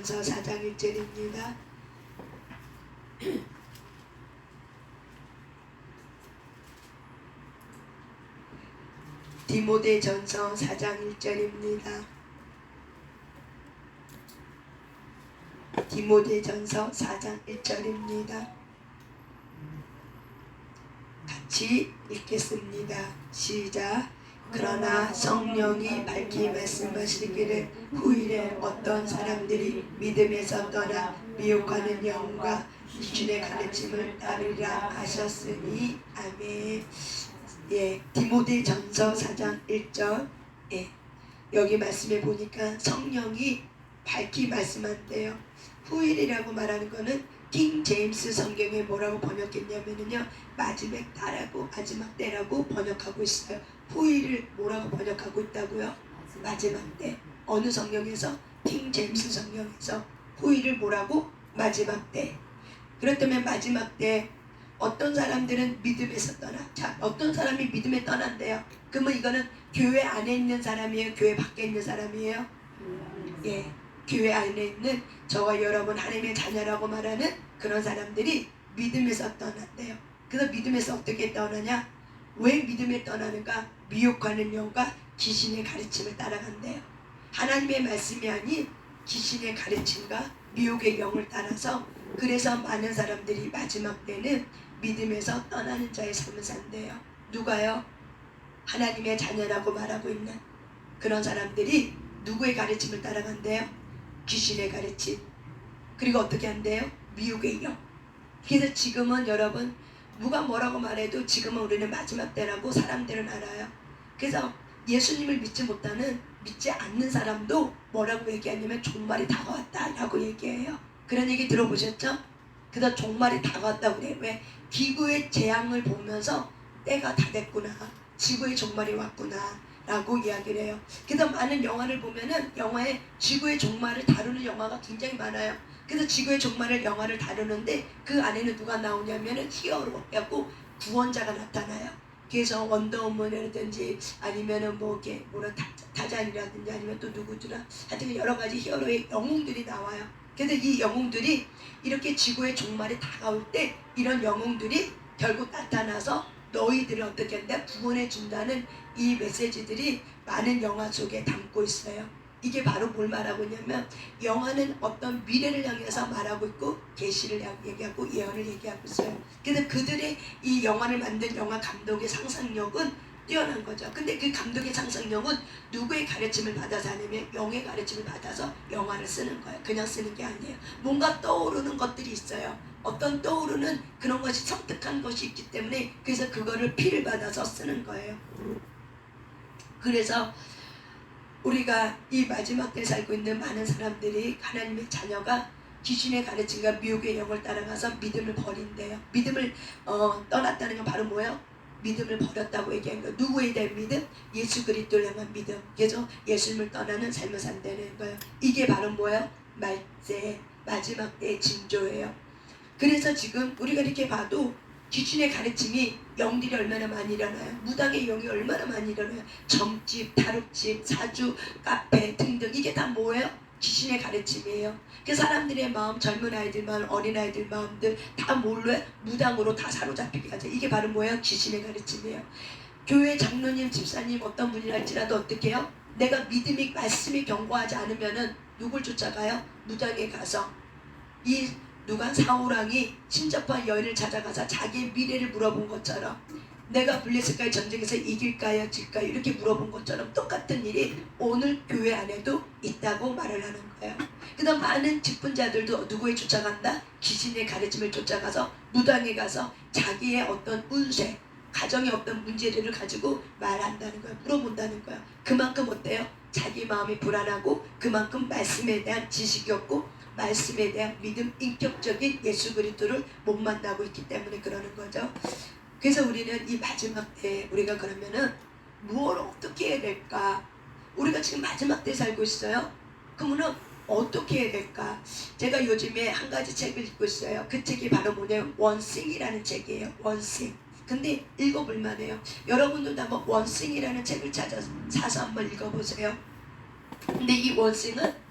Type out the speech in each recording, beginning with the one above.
디모데전서 4장 1절입니다. 디모데전서 4장 1절입니다. 디모데전서 4장 1절입니다. 같이 읽겠습니다. 시작. 그러나 성령이 밝히 말씀하시기를 후일에 어떤 사람들이 믿음에서 떠나 미혹하는 영과 귀신의 가르침을 따르리라 하셨으니 아멘. 예, 디모데전서 4장 1절. 예, 여기 말씀에 보니까 성령이 밝히 말씀한대요. 후일이라고 말하는 거는 킹 제임스 성경에 뭐라고 번역했냐면요, 마지막 때라고 번역하고 있어요. 후일을 뭐라고 번역하고 있다고요? 마지막 때. 어느 성경에서? 킹 제임스 성경에서 후일을 뭐라고? 마지막 때. 그렇다면 마지막 때 어떤 사람들은 믿음에서 떠나. 자, 어떤 사람이 믿음에 떠난대요. 그러면 이거는 교회 안에 있는 사람이에요? 교회 밖에 있는 사람이에요? 예, 교회 안에 있는 저와 여러분 하나님의 자녀라고 말하는 그런 사람들이 믿음에서 떠난대요. 그래서 믿음에서 어떻게 떠나냐? 왜 믿음에 떠나는가? 미혹하는 영과 귀신의 가르침을 따라간대요. 하나님의 말씀이 아닌 귀신의 가르침과 미혹의 영을 따라서, 그래서 많은 사람들이 마지막 때는 믿음에서 떠나는 자의 삶을 산대요. 누가요? 하나님의 자녀라고 말하고 있는 그런 사람들이 누구의 가르침을 따라간대요? 귀신의 가르침. 그리고 어떻게 한대요? 미혹의 영. 그래서 지금은 여러분, 누가 뭐라고 말해도 지금은 우리는 마지막 때라고 사람들은 알아요. 그래서 예수님을 믿지 않는 사람도 뭐라고 얘기하냐면 종말이 다가왔다 라고 얘기해요. 그런 얘기 들어보셨죠? 그래서 종말이 다가왔다고 그래요. 왜? 기구의 재앙을 보면서 때가 다 됐구나, 지구의 종말이 왔구나 라고 이야기를 해요. 그래서 많은 영화를 보면은 영화에 지구의 종말을 다루는 영화가 굉장히 많아요. 그래서 지구의 종말을 영화를 다루는데 그 안에는 누가 나오냐면은 히어로하고 구원자가 나타나요. 그래서 원더우먼이라든지 아니면은 뭐 이렇게 타잔이라든지 아니면 또 누구더라, 하여튼 여러 가지 히어로의 영웅들이 나와요. 그래서 이 영웅들이 이렇게 지구의 종말이 다가올 때 이런 영웅들이 결국 나타나서 너희들을 어떻게 한다? 구원해 준다는 이 메시지들이 많은 영화 속에 담고 있어요. 이게 바로 뭘 말하고 있냐면, 영화는 어떤 미래를 향해서 말하고 있고 계시를 얘기하고 예언을 얘기하고 있어요. 그래서 그들의 이 영화를 만든 영화 감독의 상상력은 뛰어난 거죠. 근데 그 감독의 상상력은 누구의 가르침을 받아서 하냐면 영의 가르침을 받아서 영화를 쓰는 거예요. 그냥 쓰는 게 아니에요. 뭔가 떠오르는 것들이 있어요. 어떤 떠오르는 그런 것이 섬뜩한 것이 있기 때문에, 그래서 그거를 피를 받아서 쓰는 거예요. 그래서 우리가 이 마지막 때 살고 있는 많은 사람들이, 하나님의 자녀가 귀신의 가르침과 미혹의 영을 따라가서 믿음을 버린대요. 믿음을 떠났다는 건 바로 뭐예요? 믿음을 버렸다고 얘기한 거예요. 누구에 대한 믿음? 예수 그리스도를 향한 믿음. 그래서 예수님을 떠나는 삶을 산다는 거예요. 이게 바로 뭐예요? 말세, 마지막 때의 징조예요. 그래서 지금 우리가 이렇게 봐도 귀신의 가르침이, 영들이 얼마나 많이 일어나요. 무당의 영이 얼마나 많이 일어나요. 점집, 다룩집, 사주, 카페 등등, 이게 다 뭐예요? 귀신의 가르침이에요. 그 사람들의 마음, 젊은 아이들 마음, 어린 아이들 마음들 다 뭘로 해? 무당으로 다 사로잡히게 하죠. 이게 바로 뭐예요? 귀신의 가르침이에요. 교회 장로님, 집사님 어떤 분이랄지라도 어떻게 해요? 내가 믿음이, 말씀이 견고하지 않으면은 누굴 쫓아가요? 무당에 가서 이 누가 사울왕이 신접한 여인을 찾아가서 자기의 미래를 물어본 것처럼, 내가 블레셋과의 전쟁에서 이길까요 질까요 이렇게 물어본 것처럼 똑같은 일이 오늘 교회 안에도 있다고 말을 하는 거예요. 그다음 많은 직분자들도 누구에 쫓아간다? 귀신의 가르침을 쫓아가서 무당에 가서 자기의 어떤 운세, 가정의 어떤 문제들을 가지고 말한다는 거예요. 물어본다는 거예요. 그만큼 어때요? 자기 마음이 불안하고 그만큼 말씀에 대한 지식이 없고 말씀에 대한 믿음, 인격적인 예수 그리스도를 못 만나고 있기 때문에 그러는 거죠. 그래서 우리는 이 마지막 때 우리가 그러면은 무엇을 어떻게 해야 될까? 우리가 지금 마지막 때 살고 있어요. 그러면은 어떻게 해야 될까? 제가 요즘에 한 가지 책을 읽고 있어요. 그 책이 바로 뭐냐면 원싱이라는 책이에요. 원싱. 근데 읽어볼 만해요. 여러분들도 한번 원싱이라는 책을 사서 한번 읽어보세요. 근데 이 원싱은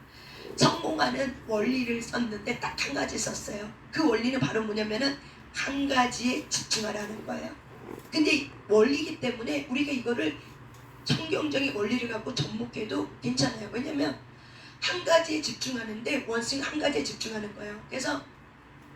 성공하는 원리를 썼는데 딱 한 가지 썼어요. 그 원리는 바로 뭐냐면은 한 가지에 집중하라는 거예요. 근데 원리이기 때문에 우리가 이거를 성경적인 원리를 갖고 접목해도 괜찮아요. 왜냐면 한 가지에 집중하는데 원숭이 한 가지에 집중하는 거예요. 그래서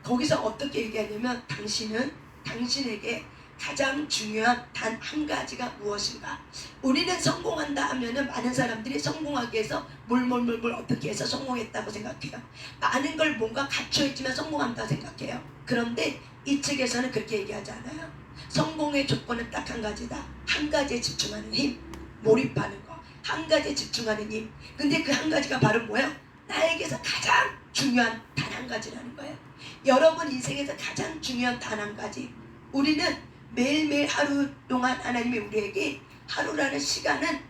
거기서 어떻게 얘기하냐면 당신은 당신에게 가장 중요한 단 한 가지가 무엇인가. 우리는 성공한다 하면은 많은 사람들이 성공하기 위해서 뭘 어떻게 해서 성공했다고 생각해요. 많은 걸 뭔가 갖춰있지만 성공한다 생각해요. 그런데 이 책에서는 그렇게 얘기하지 않아요. 성공의 조건은 딱 한 가지다. 한 가지에 집중하는 힘, 몰입하는 거, 한 가지에 집중하는 힘. 근데 그 한 가지가 바로 뭐예요? 나에게서 가장 중요한 단 한 가지라는 거예요. 여러분 인생에서 가장 중요한 단 한 가지. 우리는 매일매일 하루 동안 하나님이 우리에게 하루라는 시간은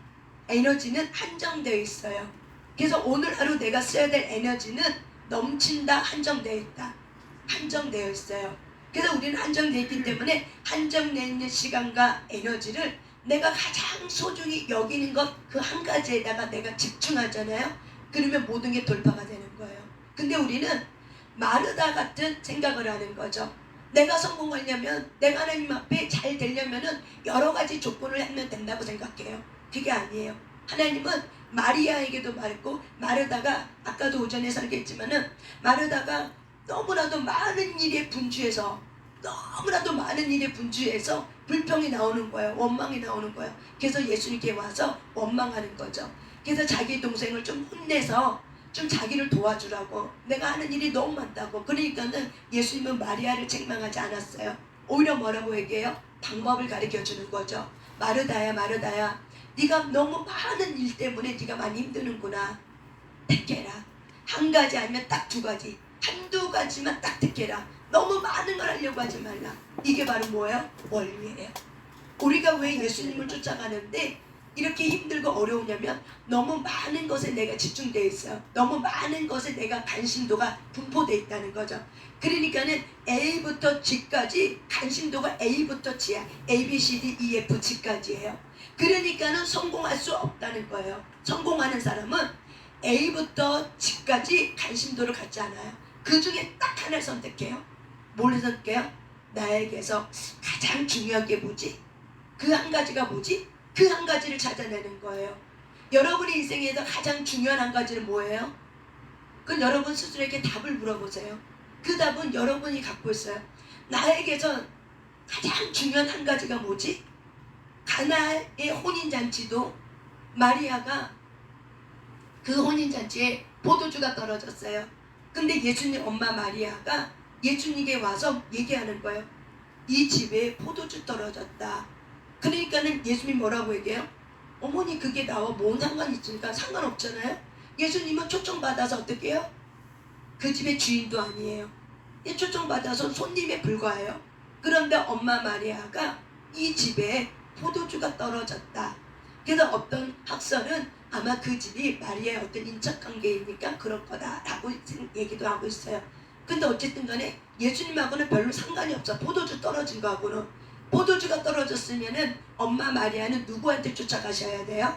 에너지는 한정되어 있어요. 그래서 오늘 하루 내가 써야 될 에너지는 넘친다, 한정되어 있다. 한정되어 있어요. 그래서 우리는 한정되어 있기 때문에 한정되어 있는 시간과 에너지를 내가 가장 소중히 여기는 것 그 한 가지에다가 내가 집중하잖아요. 그러면 모든 게 돌파가 되는 거예요. 근데 우리는 마르다 같은 생각을 하는 거죠. 내가 성공하려면, 내가 하나님 앞에 잘 되려면은 여러 가지 조건을 하면 된다고 생각해요. 그게 아니에요. 하나님은 마리아에게도 말했고, 마르다가 아까도 오전에 설계했지만은 마르다가 너무나도 많은 일에 분주해서 불평이 나오는 거예요. 원망이 나오는 거예요. 그래서 예수님께 와서 원망하는 거죠. 그래서 자기 동생을 좀 혼내서 좀 자기를 도와주라고, 내가 하는 일이 너무 많다고. 그러니까는 예수님은 마리아를 책망하지 않았어요. 오히려 뭐라고 얘기해요? 방법을 가르쳐 주는 거죠. 마르다야, 마르다야, 네가 너무 많은 일 때문에 네가 많이 힘드는구나. 택해라. 한 가지 아니면 딱 두 가지, 한두 가지만 딱 택해라. 너무 많은 걸 하려고 하지 말라. 이게 바로 뭐예요? 원리예요. 우리가 왜 예수님을 쫓아가는데 이렇게 힘들고 어려우냐면 너무 많은 것에 내가 집중되어 있어요. 너무 많은 것에 내가 관심도가 분포되어 있다는 거죠. 그러니까는 A부터 G까지 관심도가 A부터 G야. A, B, C, D, E, F, G까지예요. 그러니까는 성공할 수 없다는 거예요. 성공하는 사람은 A부터 G까지 관심도를 갖지 않아요. 그 중에 딱 하나를 선택해요. 뭘 선택해요? 나에게서 가장 중요한 게 뭐지? 그 한 가지가 뭐지? 그 한 가지를 찾아내는 거예요. 여러분의 인생에서 가장 중요한 한 가지는 뭐예요? 그건 여러분 스스로에게 답을 물어보세요. 그 답은 여러분이 갖고 있어요. 나에게서 가장 중요한 한 가지가 뭐지? 가나의 혼인잔치도 마리아가 그 혼인잔치에 포도주가 떨어졌어요. 근데 예수님 엄마 마리아가 예수님께 와서 얘기하는 거예요. 이 집에 포도주 떨어졌다. 그러니까는 예수님이 뭐라고 얘기해요? 어머니 그게 나와 뭔 상관이 있습니까? 상관없잖아요. 예수님은 초청받아서 어떻게 해요? 그 집의 주인도 아니에요. 초청받아서 손님에 불과해요. 그런데 엄마 마리아가 이 집에 포도주가 떨어졌다. 그래서 어떤 학설은 아마 그 집이 마리아의 어떤 인척관계이니까 그럴 거다라고 얘기도 하고 있어요. 근데 어쨌든 간에 예수님하고는 별로 상관이 없어. 포도주 떨어진 거하고는. 포도주가 떨어졌으면은 엄마 마리아는 누구한테 쫓아가셔야 돼요?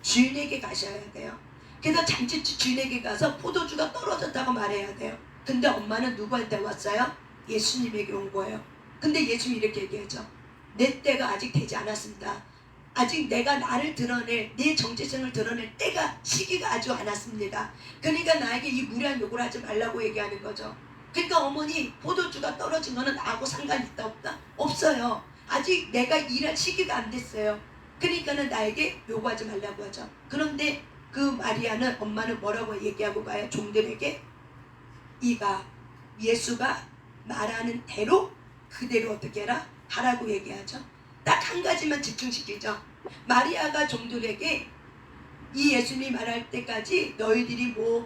주인에게 가셔야 돼요. 그래서 잔치집 주인에게 가서 포도주가 떨어졌다고 말해야 돼요. 근데 엄마는 누구한테 왔어요? 예수님에게 온 거예요. 근데 예수님이 이렇게 얘기하죠. 내 때가 아직 되지 않았습니다. 아직 내가 나를 드러낼, 내 정체성을 드러낼 때가, 시기가 아주 않았습니다. 그러니까 나에게 이 무리한 요구를 하지 말라고 얘기하는 거죠. 그러니까 어머니 포도주가 떨어진 거는 나하고 상관이 있다 없다? 없어요. 아직 내가 일할 시기가 안 됐어요. 그러니까는 나에게 요구하지 말라고 하죠. 그런데 그 마리아는, 엄마는 뭐라고 얘기하고 가요? 종들에게 예수가 말하는 대로 그대로 어떻게 해라? 하라고 얘기하죠. 딱 한 가지만 집중시키죠. 마리아가 종들에게 이 예수님이 말할 때까지 너희들이 뭐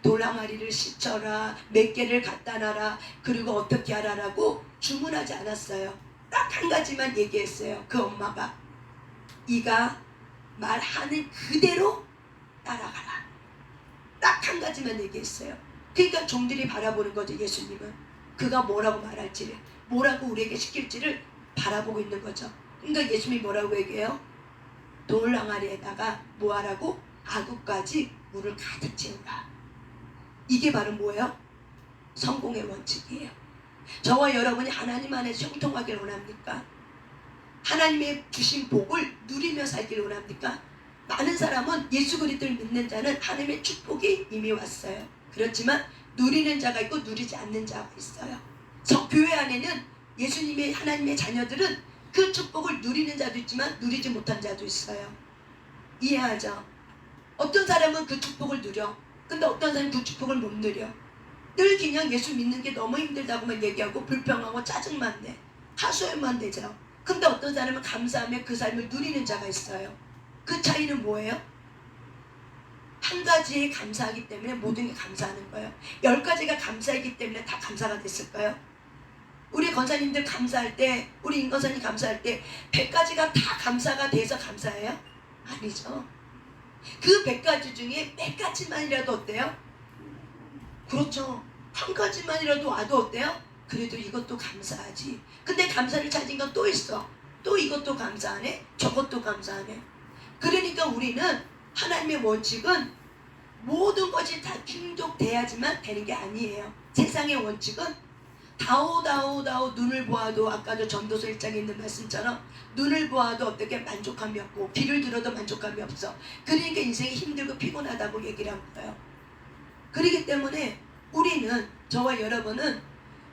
돌항아리를 씻어라, 몇 개를 갖다 놔라, 그리고 어떻게 하라라고 주문하지 않았어요. 딱 한 가지만 얘기했어요. 그 엄마가 이가 말하는 그대로 따라가라. 딱 한 가지만 얘기했어요. 그러니까 종들이 바라보는 거죠. 예수님은 그가 뭐라고 말할지를, 뭐라고 우리에게 시킬지를 바라보고 있는 거죠. 그러니까 예수님이 뭐라고 얘기해요? 돌 항아리에다가 뭐하라고? 아구까지 물을 가득 채우라. 이게 바로 뭐예요? 성공의 원칙이에요. 저와 여러분이 하나님 안에서 형통하기를 원합니까? 하나님의 주신 복을 누리며 살기를 원합니까? 많은 사람은 예수 그리스도를 믿는 자는 하나님의 축복이 이미 왔어요. 그렇지만 누리는 자가 있고 누리지 않는 자가 있어요. 교회 안에는 예수님의 하나님의 자녀들은 그 축복을 누리는 자도 있지만 누리지 못한 자도 있어요. 이해하죠? 어떤 사람은 그 축복을 누려. 근데 어떤 사람은 그 축복을 못 누려. 늘 그냥 예수 믿는 게 너무 힘들다고만 얘기하고 불평하고 짜증만 내. 하소연만 되죠. 근데 어떤 사람은 감사하며 그 삶을 누리는 자가 있어요. 그 차이는 뭐예요? 한 가지에 감사하기 때문에 모든 게 감사하는 거예요. 10가지가 감사하기 때문에 다 감사가 됐을까요? 우리 권사님들 감사할 때, 우리 임권사님 감사할 때 100가지가 다 감사가 돼서 감사해요? 아니죠. 그 100가지 중에 몇 가지만이라도 어때요? 그렇죠. 한 가지만이라도 와도 어때요? 그래도 이것도 감사하지. 근데 감사를 찾은 건 또 있어. 또 이것도 감사하네, 저것도 감사하네. 그러니까 우리는 하나님의 원칙은 모든 것이 다 충족돼야지만 되는 게 아니에요. 세상의 원칙은 다오 눈을 보아도, 아까도 전도서 1장에 있는 말씀처럼 눈을 보아도 어떻게 만족함이 없고 귀를 들어도 만족함이 없어. 그러니까 인생이 힘들고 피곤하다고 얘기를 한 거예요. 그렇기 때문에 우리는, 저와 여러분은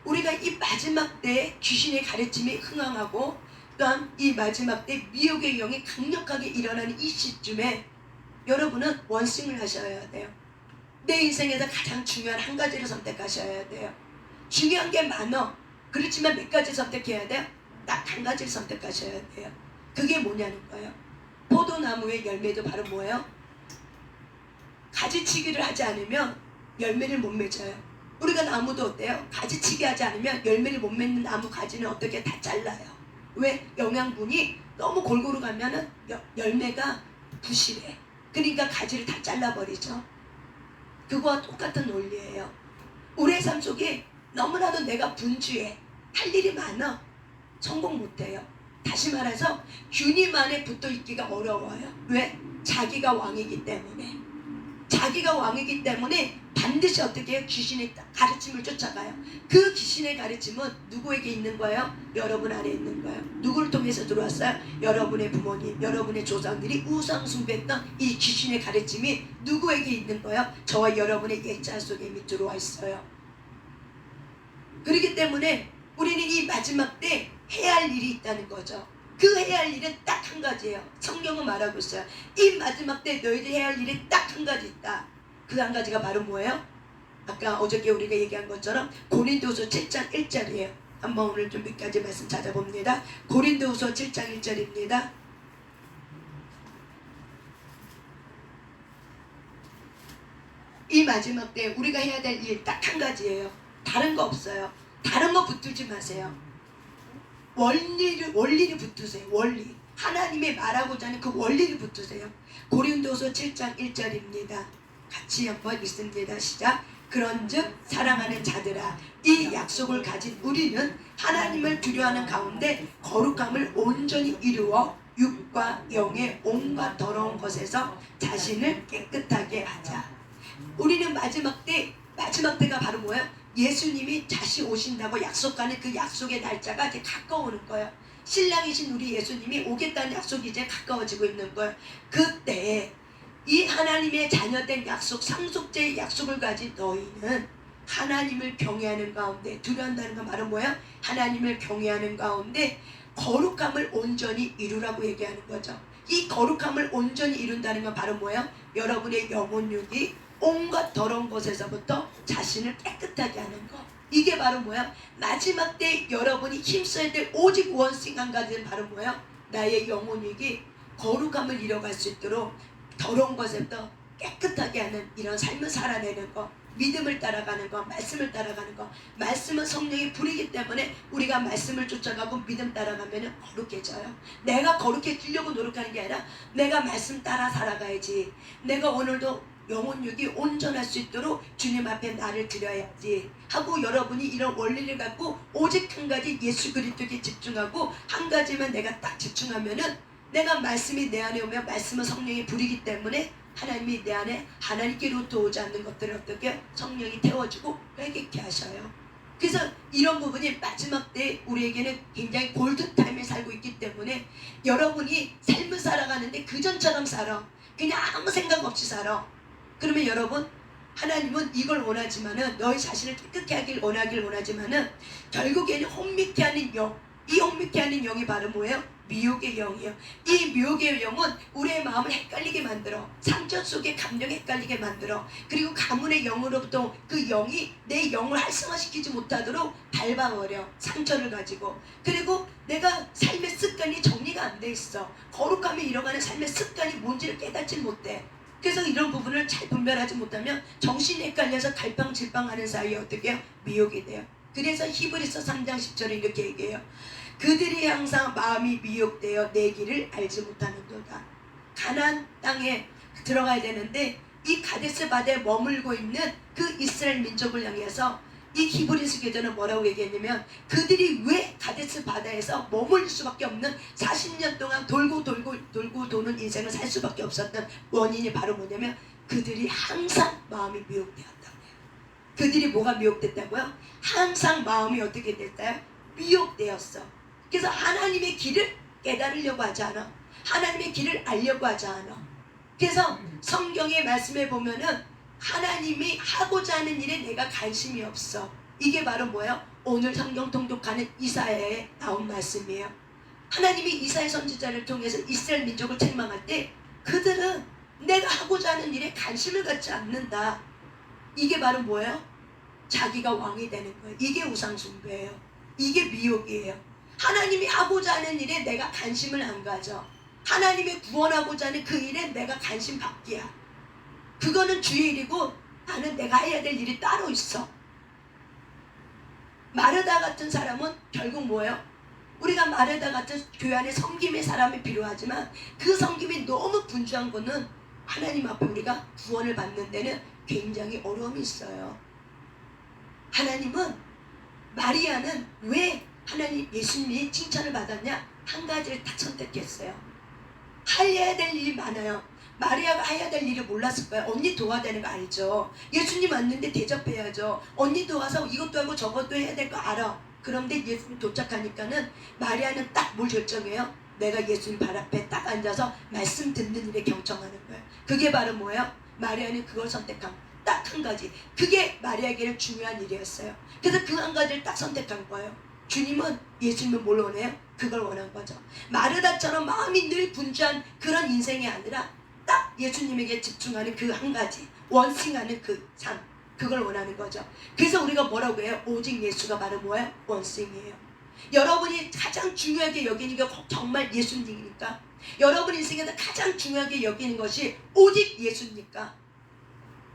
우리가 이 마지막 때에 귀신의 가르침이 흥황하고 또한 이 마지막 때 미혹의 영이 강력하게 일어나는 이 시점에 여러분은 원심을 하셔야 돼요. 내 인생에서 가장 중요한 한 가지를 선택하셔야 돼요. 중요한 게 많아. 그렇지만 몇 가지 선택해야 돼요? 딱 한 가지를 선택하셔야 돼요. 그게 뭐냐는 거예요. 포도나무의 열매도 바로 뭐예요? 가지치기를 하지 않으면 열매를 못 맺어요. 우리가 나무도 어때요? 가지치기 하지 않으면 열매를 못 맺는 나무 가지는 어떻게 다 잘라요. 왜? 영양분이 너무 골고루 가면은 열매가 부실해. 그러니까 가지를 다 잘라버리죠. 그거와 똑같은 논리예요. 우리의 삶 속에 너무나도 내가 분주해. 할 일이 많아. 성공 못해요. 다시 말해서 주님 안에 붙어있기가 어려워요. 왜? 자기가 왕이기 때문에. 자기가 왕이기 때문에 반드시 어떻게 해요? 귀신의 가르침을 쫓아가요. 그 귀신의 가르침은 누구에게 있는 거예요? 여러분 안에 있는 거예요. 누구를 통해서 들어왔어요? 여러분의 부모님, 여러분의 조상들이 우상 숭배했던 이 귀신의 가르침이 누구에게 있는 거예요? 저와 여러분의 옛자 속에 이미 들어와 있어요. 그렇기 때문에 우리는 이 마지막 때 해야 할 일이 있다는 거죠. 그 해야 할 일은 딱 한 가지예요. 성경은 말하고 있어요. 이 마지막 때 너희들이 해야 할 일이 딱 한 가지 있다. 그 한 가지가 바로 뭐예요? 아까 어저께 우리가 얘기한 것처럼 고린도후서 7장 1절이에요. 한번 오늘 좀 몇 가지 말씀 찾아봅니다. 고린도후서 7장 1절입니다. 이 마지막 때 우리가 해야 될 일 딱 한 가지예요. 다른 거 없어요. 다른 거 붙들지 마세요. 원리를 붙으세요. 원리. 하나님의 말하고자 하는 그 원리를 붙으세요. 고린도서 7장 1절입니다. 같이 한번 읽습니다. 시작. 그런즉 사랑하는 자들아, 이 약속을 가진 우리는 하나님을 두려워하는 가운데 거룩함을 온전히 이루어 육과 영의 온갖 더러운 것에서 자신을 깨끗하게 하자. 우리는 마지막 때가 바로 뭐예요? 예수님이 다시 오신다고 약속하는 그 약속의 날짜가 이제 가까워오는 거예요. 신랑이신 우리 예수님이 오겠다는 약속이 이제 가까워지고 있는 거예요. 그때 이 하나님의 자녀된 약속, 상속자의 약속을 가진 너희는 하나님을 경외하는 가운데, 두려워한다는 건 바로 뭐야? 하나님을 경외하는 가운데 거룩함을 온전히 이루라고 얘기하는 거죠. 이 거룩함을 온전히 이룬다는 건 바로 뭐예요? 여러분의 영혼육이 온갖 더러운 것에서부터 자신을 깨끗하게 하는 것. 이게 바로 뭐야? 마지막 때 여러분이 힘써야 될 오직 원칙 한 가지는 바로 뭐야? 나의 영혼육이 거룩함을 이뤄갈 수 있도록 더러운 것에부터 깨끗하게 하는 이런 삶을 살아내는 것. 믿음을 따라가는 것, 말씀을 따라가는 것. 말씀은 성령의 불이기 때문에 우리가 말씀을 쫓아가고 믿음 따라가면 거룩해져요. 내가 거룩해지려고 노력하는 게 아니라 내가 말씀 따라 살아가야지. 내가 오늘도 영혼육이 온전할 수 있도록 주님 앞에 나를 드려야지 하고, 여러분이 이런 원리를 갖고 오직 한 가지 예수 그리스도께 집중하고 한 가지만 내가 딱 집중하면은, 내가 말씀이 내 안에 오면 말씀은 성령의 불이기 때문에 하나님이 내 안에 하나님께로부터 오지 않는 것들을 어떻게 성령이 태워주고 회개케 하셔요. 그래서 이런 부분이 마지막 때 우리에게는 굉장히 골든타임에 살고 있기 때문에 여러분이 삶을 살아가는데 그전처럼 살아. 그냥 아무 생각 없이 살아. 그러면 여러분, 하나님은 이걸 원하지만은, 너희 자신을 깨끗게 하길 원하지만은 결국에는 혼미케 하는 영, 이 혼미케 하는 영이 바로 뭐예요? 미혹의 영이에요. 이 미혹의 영은 우리의 마음을 헷갈리게 만들어. 상처 속에 감정이 헷갈리게 만들어. 그리고 가문의 영으로부터 그 영이 내 영을 활성화시키지 못하도록 밟아버려. 상처를 가지고. 그리고 내가 삶의 습관이 정리가 안 돼 있어. 거룩함에 이뤄가는 삶의 습관이 뭔지를 깨닫지 못해. 그래서 이런 부분을 잘 분별하지 못하면 정신이 헷갈려서 갈팡질팡하는 사이에 어떻게 해요? 미혹이 돼요. 그래서 히브리서 3장 10절에 이렇게 얘기해요. 그들이 항상 마음이 미혹되어 내 길을 알지 못하는도다. 가나안 땅에 들어가야 되는데 이 가데스 바다에 머물고 있는 그 이스라엘 민족을 향해서 이 히브리서 교도는 뭐라고 얘기했냐면, 그들이 왜 가데스 바다에서 머물 수밖에 없는 40년 동안 돌고 도는 인생을 살 수밖에 없었던 원인이 바로 뭐냐면, 그들이 항상 마음이 미혹되었다고요. 그들이 뭐가 미혹됐다고요? 항상 마음이 어떻게 됐어요? 미혹되었어. 그래서 하나님의 길을 깨달으려고 하지 않아. 하나님의 길을 알려고 하지 않아. 그래서 성경의 말씀에 보면은 하나님이 하고자 하는 일에 내가 관심이 없어. 이게 바로 뭐예요? 오늘 성경 통독하는 이사야에 나온 말씀이에요. 하나님이 이사야 선지자를 통해서 이스라엘 민족을 책망할 때 그들은 내가 하고자 하는 일에 관심을 갖지 않는다. 이게 바로 뭐예요? 자기가 왕이 되는 거예요. 이게 우상숭배예요. 이게 미혹이에요. 하나님이 하고자 하는 일에 내가 관심을 안 가져. 하나님이 구원하고자 하는 그 일에 내가 관심 받기야. 그거는 주의 일이고 나는 내가 해야 될 일이 따로 있어. 마르다 같은 사람은 결국 뭐예요? 우리가 마르다 같은 교회 안에 섬김의 사람이 필요하지만 그 섬김이 너무 분주한 거는 하나님 앞에 우리가 구원을 받는 데는 굉장히 어려움이 있어요. 하나님은, 마리아는 왜 하나님 예수님이 칭찬을 받았냐? 한 가지를 딱 선택했어요. 해야 될 일이 많아요. 마리아가 해야 될 일을 몰랐을 거야. 언니 도와야 되는 거 알죠? 예수님 왔는데 대접해야죠. 언니 도와서 이것도 하고 저것도 해야 될 거 알아. 그런데 예수님 도착하니까는 마리아는 딱 뭘 결정해요? 내가 예수님 발 앞에 딱 앉아서 말씀 듣는 일에 경청하는 거예요. 그게 바로 뭐예요? 마리아는 그걸 선택한 딱 한 가지. 그게 마리아에게는 중요한 일이었어요. 그래서 그 한 가지를 딱 선택한 거예요. 주님은, 예수님은 뭘 원해요? 그걸 원한 거죠. 마르다처럼 마음이 늘 분주한 그런 인생이 아니라 딱 예수님에게 집중하는 그 한 가지, 원싱하는 그 삶, 그걸 원하는 거죠. 그래서 우리가 뭐라고 해요? 오직 예수가 바로 뭐예요? 원싱이에요. 여러분이 가장 중요하게 여기는 게 정말 예수님입니까? 여러분 인생에서 가장 중요하게 여기는 것이 오직 예수입니까?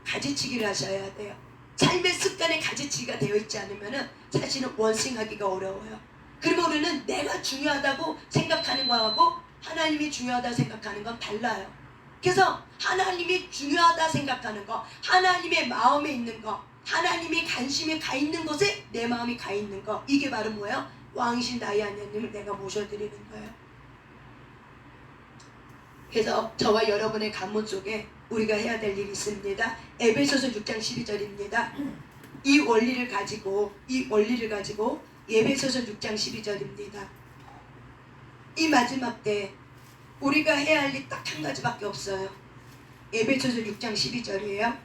가지치기를 하셔야 돼요. 삶의 습관에 가지치기가 되어 있지 않으면 사실은 원싱하기가 어려워요. 그리고 우리는 내가 중요하다고 생각하는 거하고 하나님이 중요하다고 생각하는 건 달라요. 그래서 하나님이 중요하다 생각하는 거, 하나님의 마음에 있는 거, 하나님의 관심이 가 있는 곳에 내 마음이 가 있는 거, 이게 바로 뭐예요? 왕이신 나의 하나님을 내가 모셔드리는 거예요. 그래서 저와 여러분의 가문 속에 우리가 해야 될 일이 있습니다. 에베소서 6장 12절입니다. 이 원리를 가지고 에베소서 6장 12절입니다. 이 마지막 때 우리가 해야 할 일 딱 한 가지밖에 없어요. 에베소서 6장 12절이에요.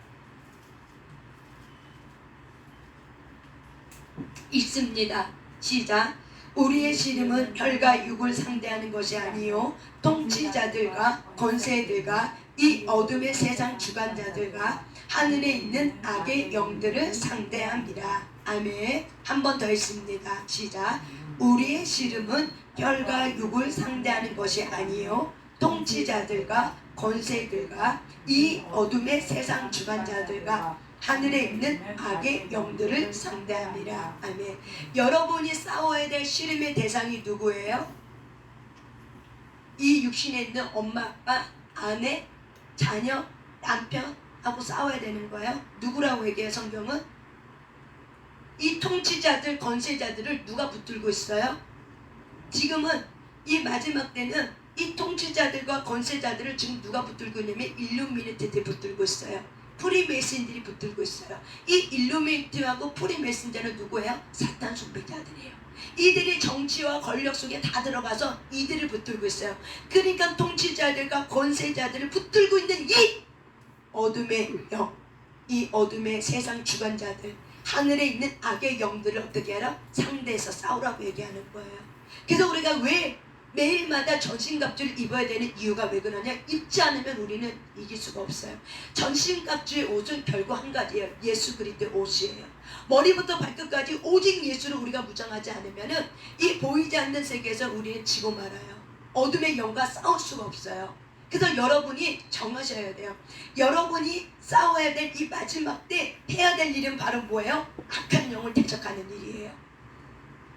읽습니다. 시작. 우리의 씨름은 혈과 육을 상대하는 것이 아니요 통치자들과 권세들과 이 어둠의 세상 주관자들과 하늘에 있는 악의 영들을 상대함이라. 아멘. 한 번 더 읽습니다. 시작. 우리의 씨름은 혈과 육을 상대하는 것이 아니요 통치자들과 권세들과 이 어둠의 세상 주관자들과 하늘에 있는 악의 영들을 상대함이라. 아멘. 여러분이 싸워야 될 씨름의 대상이 누구예요? 이 육신에 있는 엄마, 아빠, 아내, 자녀, 남편하고 싸워야 되는 거예요. 누구라고 얘기해요? 성경은 이 통치자들, 권세자들을 누가 붙들고 있어요? 지금은 이 마지막 때는 이 통치자들과 권세자들을 지금 누가 붙들고 있냐면 일루미네티들이 붙들고 있어요. 프리메이슨들이 붙들고 있어요. 이 일루미네티하고 프리메이슨자는 누구예요? 사탄 숭배자들이에요. 이들이 정치와 권력 속에 다 들어가서 이들을 붙들고 있어요. 그러니까 통치자들과 권세자들을 붙들고 있는 이 어둠의 영, 이 어둠의 세상 주관자들, 하늘에 있는 악의 영들을 어떻게 하라? 상대해서 싸우라고 얘기하는 거예요. 그래서 우리가 왜 매일마다 전신갑주를 입어야 되는 이유가 왜 그러냐? 입지 않으면 우리는 이길 수가 없어요. 전신갑주의 옷은 결국 한 가지예요. 예수 그리스도의 옷이에요. 머리부터 발끝까지 오직 예수를 우리가 무장하지 않으면 이 보이지 않는 세계에서 우리는 지고 말아요. 어둠의 영과 싸울 수가 없어요. 그래서 여러분이 정하셔야 돼요. 여러분이 싸워야 될 이 마지막 때 해야 될 일은 바로 뭐예요? 악한 영을 대적하는 일이에요.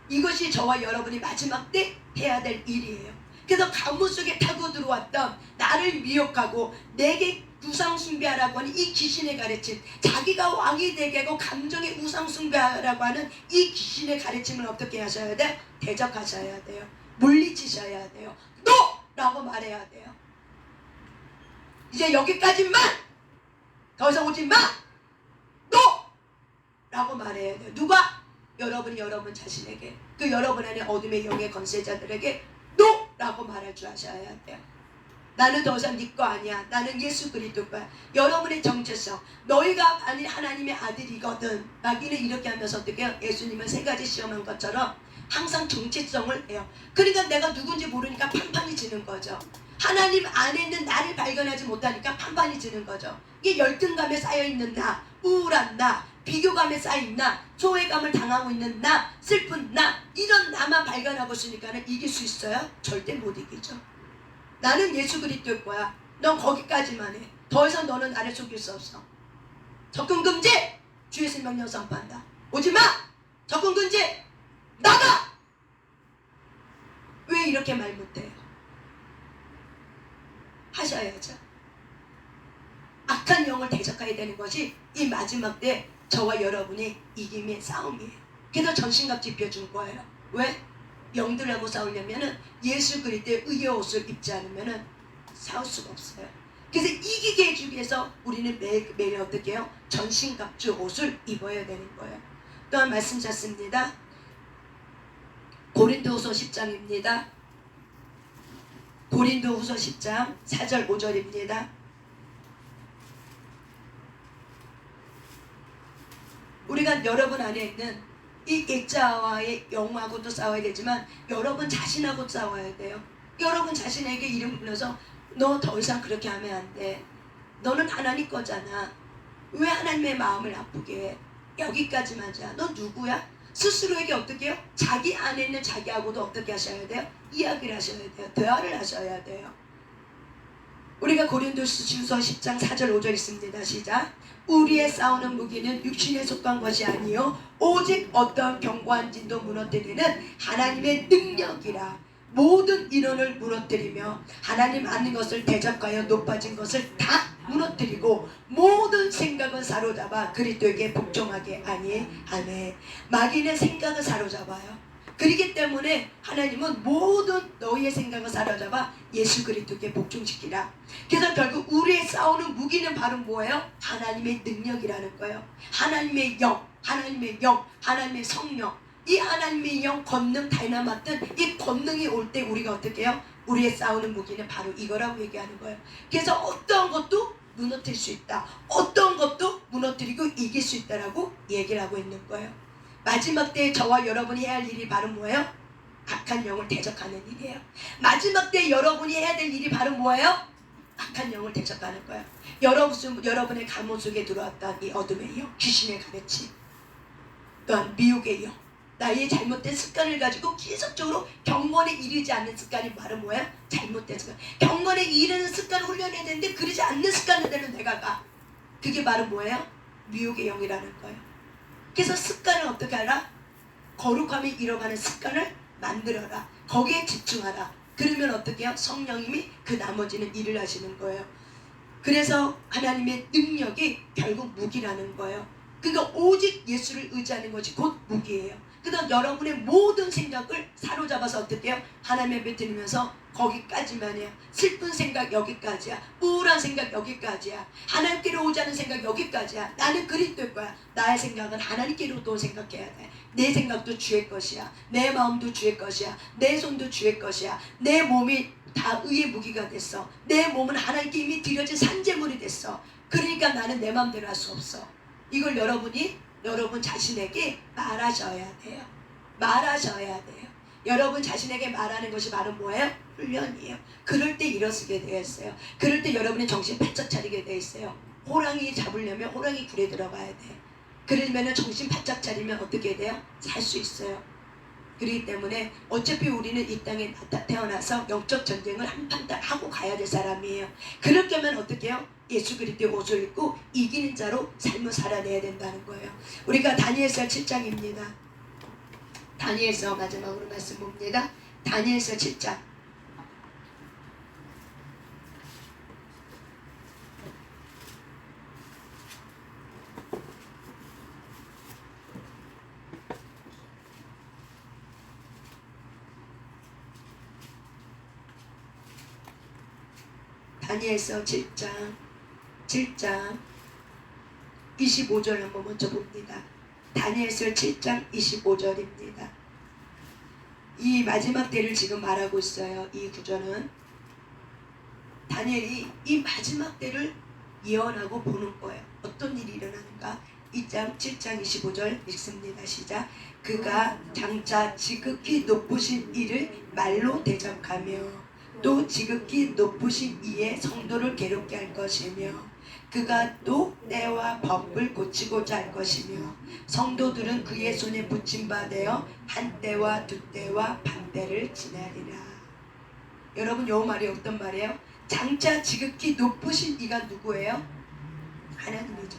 이것이 저와 여러분이 마지막 때 해야 될 일이에요. 그래서 가문 속에 타고 들어왔던 나를 미혹하고 내게 우상 숭배하라고 하는 이 귀신의 가르침, 자기가 왕이 되게 하고 감정의 우상 숭배하라고 하는 이 귀신의 가르침을 어떻게 하셔야 돼요? 대적하셔야 돼요. 물리치셔야 돼요. NO! 라고 말해야 돼요. 이제 여기까지만! 더 이상 오지 마! NO! 라고 말해야 돼요. 누가? 여러분이 여러분 자신에게, 그 여러분 안에 어둠의 영의 권세자들에게 NO! 라고 말할 줄 아셔야 돼요. 나는 더 이상 네 거 아니야. 나는 예수 그리스도 거야. 여러분의 정체성, 너희가 하나님의 아들이거든. 마귀는 이렇게 하면서 어떻게 해요? 예수님은 3가지 시험한 것처럼 항상 정체성을 해요. 그러니까 내가 누군지 모르니까 판판이 지는 거죠. 하나님 안에 있는 나를 발견하지 못하니까 판판이 지는 거죠. 이게 열등감에 쌓여있는 나, 우울한 나, 비교감에 쌓인 나, 소외감을 당하고 있는 나, 슬픈 나, 이런 나만 발견하고 있으니까 이길 수 있어요? 절대 못 이기죠. 나는 예수 그리스도일 거야. 넌 거기까지만 해. 더 이상 너는 나를 속일 수 없어. 접근 금지! 주의 생명령 선포한다. 오지마! 접근 금지! 나가! 왜 이렇게 말 못해요? 하셔야죠. 악한 영을 대적해야 되는 것이 이 마지막 때 저와 여러분의 이김의 싸움이에요. 그래서 전신갑주 입혀준 거예요. 왜? 영들하고 싸우려면은 예수 그리스도의 의의 옷을 입지 않으면은 싸울 수가 없어요. 그래서 이기게 해주기 위해서 우리는 매일 어떻게 해요? 전신갑주 옷을 입어야 되는 거예요. 또한 말씀 찾습니다. 고린도후서 10장입니다. 고린도후서 10장 4절 5절입니다. 우리가 여러분 안에 있는 이 액자와의 영하고도 싸워야 되지만 여러분 자신하고 싸워야 돼요. 여러분 자신에게 이름 불러서 너 더 이상 그렇게 하면 안 돼. 너는 하나님 거잖아. 왜 하나님의 마음을 아프게 해? 여기까지만 하자. 너 누구야? 스스로에게 어떻게 해요? 자기 안에 있는 자기하고도 어떻게 하셔야 돼요? 이야기를 하셔야 돼요. 대화를 하셔야 돼요. 우리가 고린도후서 10장 4절 5절 있습니다. 시작. 우리의 싸우는 무기는 육신에 속한 것이 아니요 오직 어떠한 견고한 진도 무너뜨리는 하나님의 능력이라. 모든 인원을 무너뜨리며 하나님 아는 것을 대적하여 높아진 것을 다 무너뜨리고 모든 생각을 사로잡아 그리스도에게 복종하게 아니하네. 마귀는 생각을 사로잡아요. 그렇기 때문에 하나님은 모든 너희의 생각을 사로잡아 예수 그리스도께 복종시키라. 그래서 결국 우리의 싸우는 무기는 바로 뭐예요? 하나님의 능력이라는 거예요. 하나님의 영, 하나님의 영, 하나님의 성령. 이 하나님의 영, 권능, 다이나마트, 이 권능이 올 때 우리가 어떻게 해요? 우리의 싸우는 무기는 바로 이거라고 얘기하는 거예요. 그래서 어떤 것도 무너뜨릴 수 있다. 어떤 것도 무너뜨리고 이길 수 있다라고 얘기를 하고 있는 거예요. 마지막 때에 저와 여러분이 해야 할 일이 바로 뭐예요? 악한 영을 대적하는 일이에요. 마지막 때 여러분이 해야 될 일이 바로 뭐예요? 악한 영을 대적하는 거예요. 여러분의 가문 속에 들어왔던 이 어둠의 영, 귀신의 가르침, 또한 미혹의 영, 나의 잘못된 습관을 가지고 계속적으로 경건에 이르지 않는 습관이 바로 뭐예요? 잘못된 습관. 경건에 이르는 습관을 훈련해야 되는데 그러지 않는 습관을 되는 내가 가. 그게 바로 뭐예요? 미혹의 영이라는 거예요. 그래서 습관을 어떻게 하라? 거룩함에 이뤄가는 습관을 만들어라. 거기에 집중하라. 그러면 어떻게 해요? 성령님이 그 나머지는 일을 하시는 거예요. 그래서 하나님의 능력이 결국 무기라는 거예요. 그러니까 오직 예수를 의지하는 것이 곧 무기예요. 그래서 여러분의 모든 생각을 사로잡아서 어떻게 해요? 하나님 앞에 드리면서 거기까지만이야. 슬픈 생각 여기까지야. 우울한 생각 여기까지야. 하나님께로 오자는 생각 여기까지야. 나는 그리스도일 거야. 나의 생각은 하나님께로 또 생각해야 돼. 내 생각도 주의 것이야. 내 마음도 주의 것이야. 내 손도 주의 것이야. 내 몸이 다 의의 무기가 됐어. 내 몸은 하나님께 이미 드려진 산재물이 됐어. 그러니까 나는 내 마음대로 할 수 없어. 이걸 여러분 자신에게 말하셔야 돼요. 말하셔야 돼요. 여러분 자신에게 말하는 것이 바로 뭐예요? 훈련이에요. 그럴 때 일어서게 되어 있어요. 그럴 때 여러분의 정신 바짝 차리게 되어 있어요. 호랑이 잡으려면 호랑이 굴에 들어가야 돼. 그러면 정신 바짝 차리면 어떻게 돼요? 살 수 있어요. 그렇기 때문에 어차피 우리는 이 땅에 태어나서 영적 전쟁을 한판 하고 가야 될 사람이에요. 그럴 거면 어떻게 해요? 예수 그리스도의 옷을 입고 이기는 자로 삶을 살아내야 된다는 거예요. 우리가 다니엘서 7장입니다. 다니엘서 마지막으로 말씀 봅니다. 다니엘서 7장. 다니엘서 7장 25절 한번 먼저 봅니다. 다니엘서 7장 25절입니다. 이 마지막 때를 지금 말하고 있어요. 이 구절은 다니엘이 이 마지막 때를 예언하고 보는 거예요. 어떤 일이 일어나는가? 2장 7장 25절 읽습니다. 시작. 그가 장차 지극히 높으신 이를 말로 대적하며 또 지극히 높으신 이의 성도를 괴롭게 할 것이며 그가 또 때와 법을 고치고자 할 것이며 성도들은 그의 손에 붙임 바 되어 한 때와 두 때와 반 때를 지나리라. 여러분 요 말이 어떤 말이에요? 장차 지극히 높으신 이가 누구예요? 하나님이죠.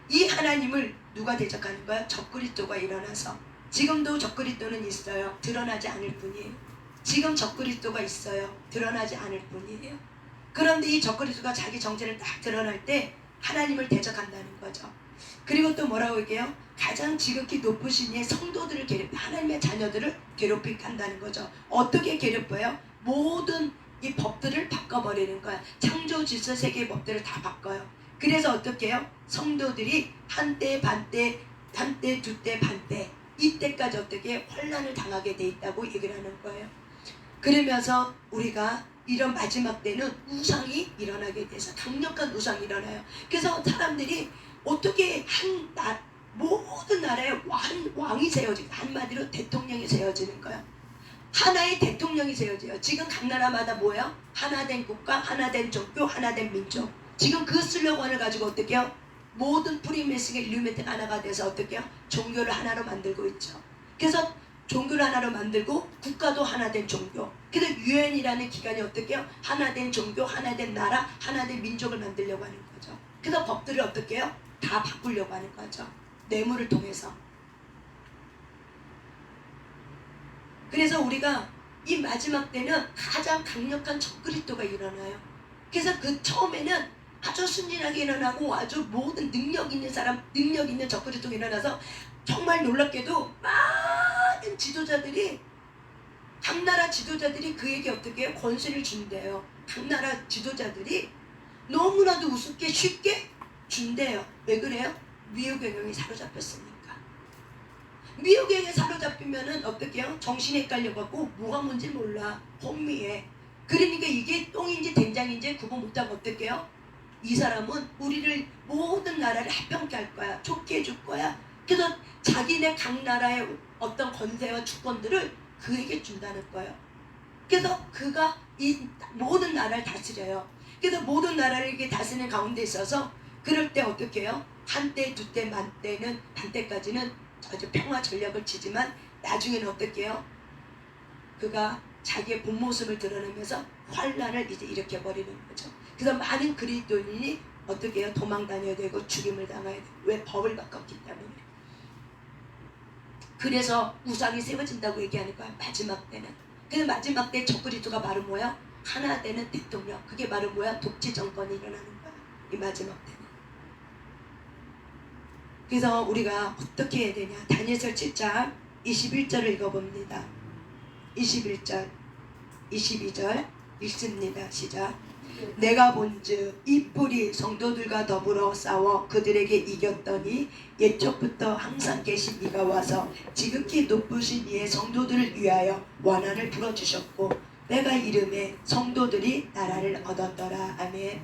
이 하나님을 누가 대적하는 거야? 적그리스도가 일어나서 지금도 적그리스도는 있어요. 드러나지 않을 뿐이에요. 지금 적그리스도가 있어요. 드러나지 않을 뿐이에요. 그런데 이 적그리스도가 자기 정체를 딱 드러날 때 하나님을 대적한다는 거죠. 그리고 또 뭐라고 얘기해요? 가장 지극히 높으신 이의 성도들을 괴롭혀 하나님의 자녀들을 괴롭힌다는 거죠. 어떻게 괴롭혀요? 모든 이 법들을 바꿔버리는 거야. 창조 질서 세계의 법들을 다 바꿔요. 그래서 어떻게 해요? 성도들이 한때 반때 한때 두때 반때 이때까지 어떻게 환난을 당하게 돼 있다고 얘기를 하는 거예요. 그러면서 우리가 이런 마지막 때는 우상이 일어나게 돼서 강력한 우상이 일어나요. 그래서 사람들이 어떻게 모든 나라에 왕이 세워지고 한마디로 대통령이 세워지는 거예요. 하나의 대통령이 세워져요. 지금 각 나라마다 뭐예요? 하나된 국가, 하나된 종교, 하나된 민족. 지금 그 슬로건을 가지고 어떻게 해요? 모든 프리메이슨과 일루미네이트가 하나가 돼서 어떻게 해요? 종교를 하나로 만들고 있죠. 그래서 종교를 하나로 만들고 국가도 하나된 종교. 그래서 유엔이라는 기관이 어떻게 해요? 하나된 종교, 하나된 나라, 하나된 민족을 만들려고 하는 거죠. 그래서 법들을 어떻게 해요? 다 바꾸려고 하는 거죠. 뇌물을 통해서. 그래서 우리가 이 마지막 때는 가장 강력한 적그리스도가 일어나요. 그래서 그 처음에는 아주 순진하게 일어나고 아주 모든 능력 있는 사람, 능력 있는 적그리스도가 일어나서 정말 놀랍게도 많은 지도자들이 각 나라 지도자들이 그에게 어떻게 권세를 준대요. 각 나라 지도자들이 너무나도 우습게 쉽게 준대요. 왜 그래요? 미혹경영이 사로잡혔으니까. 미혹경영에 사로잡히면은 어떻게 해요? 정신이 헷갈려갖고 뭐가 뭔지 몰라. 혼미해. 그러니까 이게 똥인지 된장인지 구분 못하고 어떻게 해요? 이 사람은 우리를 모든 나라를 합병케 할 거야. 좋게 해줄 거야. 그래서 자기네 각 나라의 어떤 권세와 주권들을 그에게 준다는 거예요. 그래서 그가 이 모든 나라를 다스려요. 그래서 모든 나라를 이렇게 다스리는 가운데 있어서 그럴 때 어떻게 해요? 한때, 두때, 만때는 반때까지는 아주 평화 전략을 치지만 나중에는 어떻게 해요? 그가 자기의 본 모습을 드러내면서 환란을 이제 일으켜버리는 거죠. 그래서 많은 그리스도인이 어떻게 해요? 도망 다녀야 되고 죽임을 당해야 돼요. 왜? 법을 바꿨기 때문에. 그래서 우상이 세워진다고 얘기하는 거야. 마지막 때는. 그래서 마지막 때 적그리스도가 바로 뭐야? 하나 되는 대통령. 그게 바로 뭐야? 독재 정권이 일어나는 거야. 이 마지막 때는. 그래서 우리가 어떻게 해야 되냐? 다니엘서 7장 21절을 읽어봅니다. 21절, 22절 읽습니다. 시작. 내가 본즉 이 뿔이 성도들과 더불어 싸워 그들에게 이겼더니 옛적부터 항상 계신 이가 와서 지극히 높으신 이의 성도들을 위하여 원한을 풀어주셨고 내가 이름에 성도들이 나라를 얻었더라. 아멘.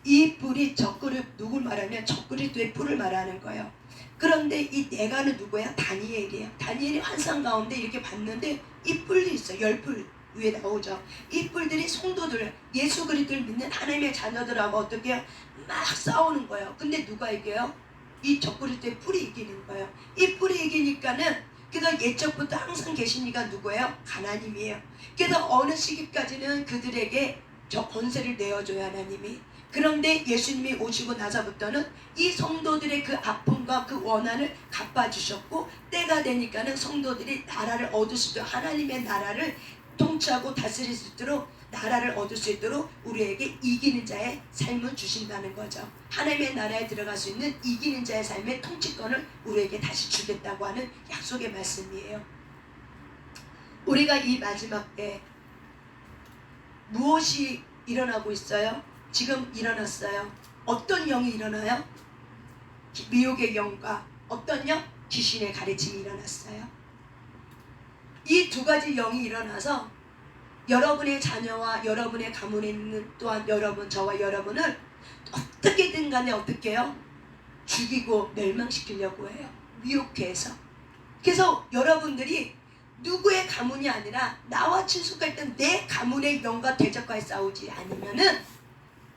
이 뿔이 적그릇 누굴 말하면 적그리스도의 뿔을 말하는 거예요. 그런데 이 내가는 누구야? 다니엘이에요. 다니엘이 환상 가운데 이렇게 봤는데 이 뿔이 있어요. 10뿔 위에 나오죠. 이 뿔들이 성도들, 예수 그리스도를 믿는 하나님의 자녀들하고 어떻게 해요? 막 싸우는 거예요. 근데 누가 이겨요? 이 적그리스도의 뿔이 이기는 거예요. 이 뿔이 이기니까는 그래서 옛적부터 항상 계신 이가 누구예요? 하나님이에요. 그래서 어느 시기까지는 그들에게 저 권세를 내어줘야 하나님이. 그런데 예수님이 오시고 나서부터는 이 성도들의 그 아픔과 그 원한을 갚아주셨고 때가 되니까는 성도들이 나라를 얻을 수 있도록 하나님의 나라를 통치하고 다스릴 수 있도록 나라를 얻을 수 있도록 우리에게 이기는 자의 삶을 주신다는 거죠. 하나님의 나라에 들어갈 수 있는 이기는 자의 삶의 통치권을 우리에게 다시 주겠다고 하는 약속의 말씀이에요. 우리가 이 마지막 때 무엇이 일어나고 있어요? 지금 일어났어요. 어떤 영이 일어나요? 미혹의 영과 어떤 영? 귀신의 가르침이 일어났어요. 이 두 가지 영이 일어나서 여러분의 자녀와 여러분의 가문에 있는 또한 여러분, 저와 여러분을 어떻게든 간에 어떻게 해요? 죽이고 멸망시키려고 해요. 미혹해서. 그래서 여러분들이 누구의 가문이 아니라 나와 친숙할 때 내 가문의 영과 대적과의 싸우지 아니면은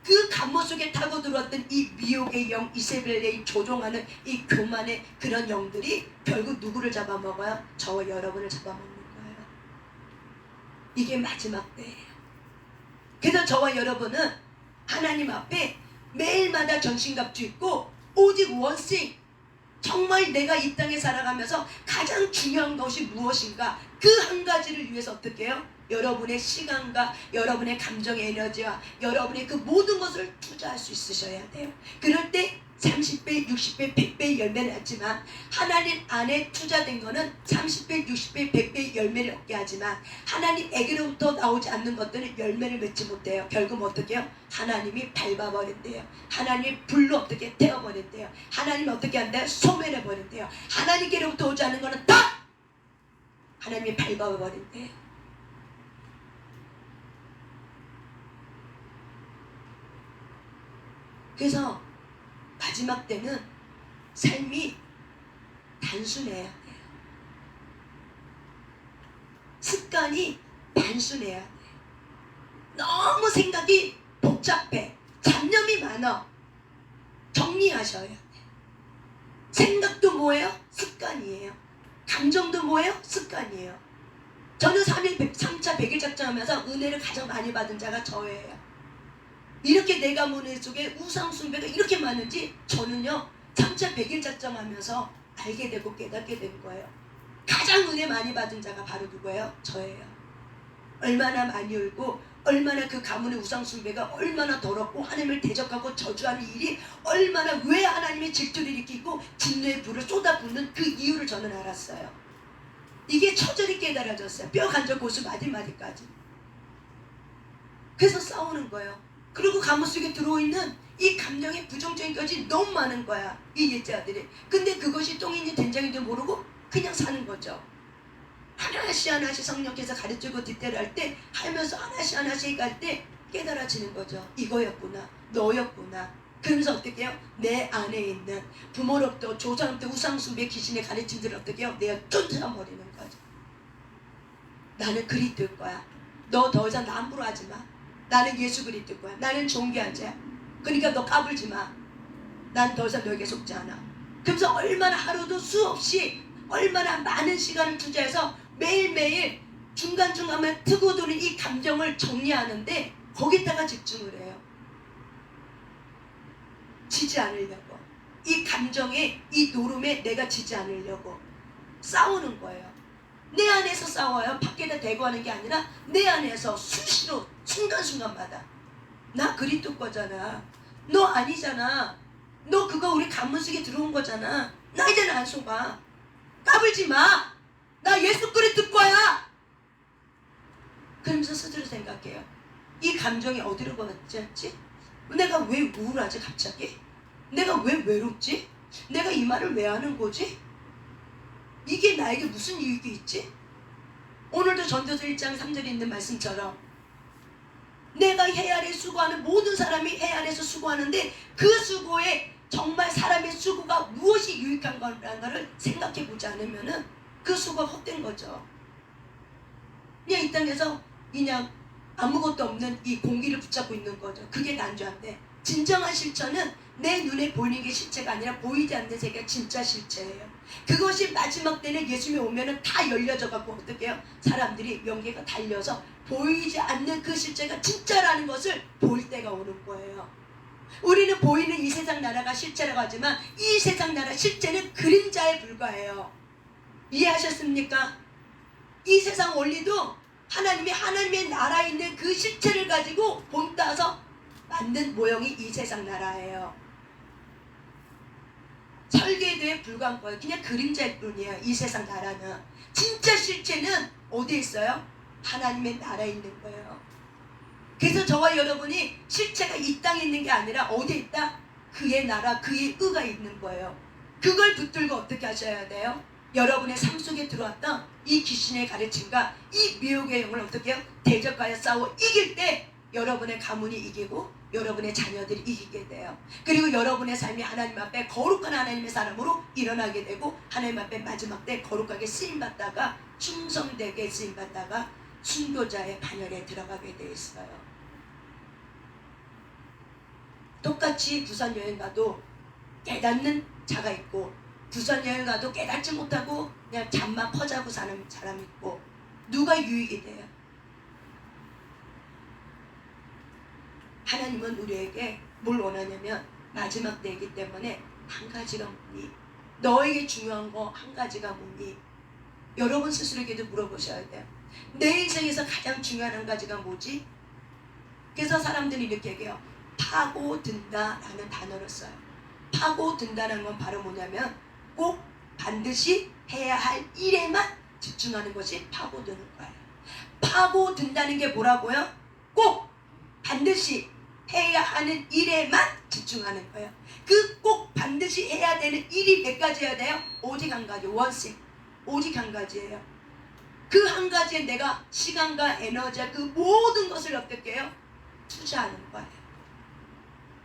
그 가문 속에 타고 들어왔던 이 미혹의 영, 이세벨의 조종하는 이 교만의 그런 영들이 결국 누구를 잡아먹어요? 저와 여러분을 잡아먹는 거예요. 이게 마지막 때예요. 그래서 저와 여러분은 하나님 앞에 매일마다 전신갑주 입고 오직 원씩 정말 내가 이 땅에 살아가면서 가장 중요한 것이 무엇인가 그 한 가지를 위해서 어떻게 해요? 여러분의 시간과 여러분의 감정 에너지와 여러분의 그 모든 것을 투자할 수 있으셔야 돼요. 그럴 때 30배, 60배, 100배의 열매를 얻지만 하나님 안에 투자된 거는 30배, 60배, 100배의 열매를 얻게 하지만 하나님에게로부터 나오지 않는 것들은 열매를 맺지 못해요. 결국 어떻게 해요? 하나님이 밟아버린대요. 하나님이 불로 어떻게 태워버린대요. 하나님이 어떻게 한대요? 소멸해버린대요. 하나님께로부터 오지 않는 거는 다 하나님이 밟아버린대요. 그래서 마지막 때는 삶이 단순해야 돼요. 습관이 단순해야 돼요. 너무 생각이 복잡해. 잡념이 많아. 정리하셔야 돼요. 생각도 뭐예요? 습관이에요. 감정도 뭐예요? 습관이에요. 저는 3차 100일 작정하면서 은혜를 가장 많이 받은 자가 저예요. 이렇게 내 가문 속에 우상 숭배가 이렇게 많은지 저는요 3차 100일 작정하면서 알게 되고 깨닫게 된 거예요. 가장 은혜 많이 받은 자가 바로 누구예요? 저예요. 얼마나 많이 울고 얼마나 그 가문의 우상 숭배가 얼마나 더럽고 하나님을 대적하고 저주하는 일이 얼마나 왜 하나님의 질투를 일으키고 진노의 불을 쏟아붓는 그 이유를 저는 알았어요. 이게 처절히 깨달아졌어요. 뼈 간절 고수 마디마디까지. 그래서 싸우는 거예요. 그리고 가문 속에 들어있는 이 감정의 부정적인 것이 너무 많은 거야. 이 옛자들이. 근데 그것이 똥인지 된장인지 모르고 그냥 사는 거죠. 하나씩 하나씩 성령께서 가르치고 뒷대를 할 때 하면서 하나씩 하나씩 할 때 깨달아지는 거죠. 이거였구나. 너였구나. 그러면서 어떻게 해요? 내 안에 있는 부모로부터 조상부터 우상숭배 귀신의 가르침들을 어떻게 해요? 내가 쫓아버리는 거죠. 나는 그리스도일 거야. 너 더 이상 나 함부로 하지 마. 나는 예수 그리스도일 거야. 나는 존귀한 자야. 그러니까 너 까불지 마. 난 더 이상 너에게 속지 않아. 그러면서 얼마나 하루도 수없이 얼마나 많은 시간을 투자해서 매일매일 중간중간만 트고 도는 이 감정을 정리하는데 거기다가 집중을 해요. 지지 않으려고. 이 감정에 이 노름에 내가 지지 않으려고 싸우는 거예요. 내 안에서 싸워요. 밖에다 대고 하는 게 아니라 내 안에서 수시로 순간순간마다 나 그리스도 거잖아. 너 아니잖아. 너 그거 우리 가문 속에 들어온 거잖아. 나 이제는 안 속아. 까불지 마. 나 예수 그리스도 거야. 그러면서 스스로 생각해요. 이 감정이 어디로 가지 않지? 내가 왜 우울하지 갑자기? 내가 왜 외롭지? 내가 이 말을 왜 하는 거지? 이게 나에게 무슨 이익이 있지? 오늘도 전도서 1장 3절에 있는 말씀처럼 내가 해 아래 수고하는 모든 사람이 해 아래에서 수고하는데 그 수고에 정말 사람의 수고가 무엇이 유익한 거라는 생각해 보지 않으면 그 수고가 헛된 거죠. 그냥 이 땅에서 그냥 아무것도 없는 이 공기를 붙잡고 있는 거죠. 그게 난조한데 진정한 실천은 내 눈에 보이는 게 실체가 아니라 보이지 않는 세계가 진짜 실체예요. 그것이 마지막 때는 예수님이 오면은 다 열려져 갖고 어떻게 해요? 사람들이 연기가 달려서 보이지 않는 그 실체가 진짜라는 것을 볼 때가 오는 거예요. 우리는 보이는 이 세상 나라가 실체라고 하지만 이 세상 나라 실체는 그림자에 불과해요. 이해하셨습니까? 이 세상 원리도 하나님의 나라에 있는 그 실체를 가지고 본따서 만든 모형이 이 세상 나라예요. 설계도에 불과한 거예요. 그냥 그림자일 뿐이에요. 이 세상 나라는. 진짜 실체는 어디에 있어요? 하나님의 나라에 있는 거예요. 그래서 저와 여러분이 실체가 이 땅에 있는 게 아니라 어디에 있다? 그의 나라, 그의 의가 있는 거예요. 그걸 붙들고 어떻게 하셔야 돼요? 여러분의 삶 속에 들어왔던 이 귀신의 가르침과 이 미혹의 영을 어떻게 해요? 대적하여 싸워 이길 때 여러분의 가문이 이기고 여러분의 자녀들이 이기게 돼요. 그리고 여러분의 삶이 하나님 앞에 거룩한 하나님의 사람으로 일어나게 되고 하나님 앞에 마지막 때 거룩하게 쓰임받다가 충성되게 쓰임받다가 순교자의 반열에 들어가게 되어 있어요. 똑같이 부산 여행 가도 깨닫는 자가 있고 부산 여행 가도 깨닫지 못하고 그냥 잠만 퍼자고 사는 사람이 있고 누가 유익이 돼요? 하나님은 우리에게 뭘 원하냐면 마지막 때이기 때문에 한 가지가 뭐니? 너에게 중요한 거 한 가지가 뭐니? 여러분 스스로에게도 물어보셔야 돼요. 내 인생에서 가장 중요한 한 가지가 뭐지? 그래서 사람들이 이렇게 얘기해요. 파고든다라는 단어를 써요. 파고든다는 건 바로 뭐냐면 꼭 반드시 해야 할 일에만 집중하는 것이 파고드는 거예요. 파고든다는 게 뭐라고요? 꼭 반드시 해야 하는 일에만 집중하는 거예요. 그 꼭 반드시 해야 되는 일이 몇 가지여야 돼요? 오직 한 가지, 원씩. 오직 한 가지예요. 그 한 가지에 내가 시간과 에너지와 그 모든 것을 어떻게 해요? 투자하는 거예요.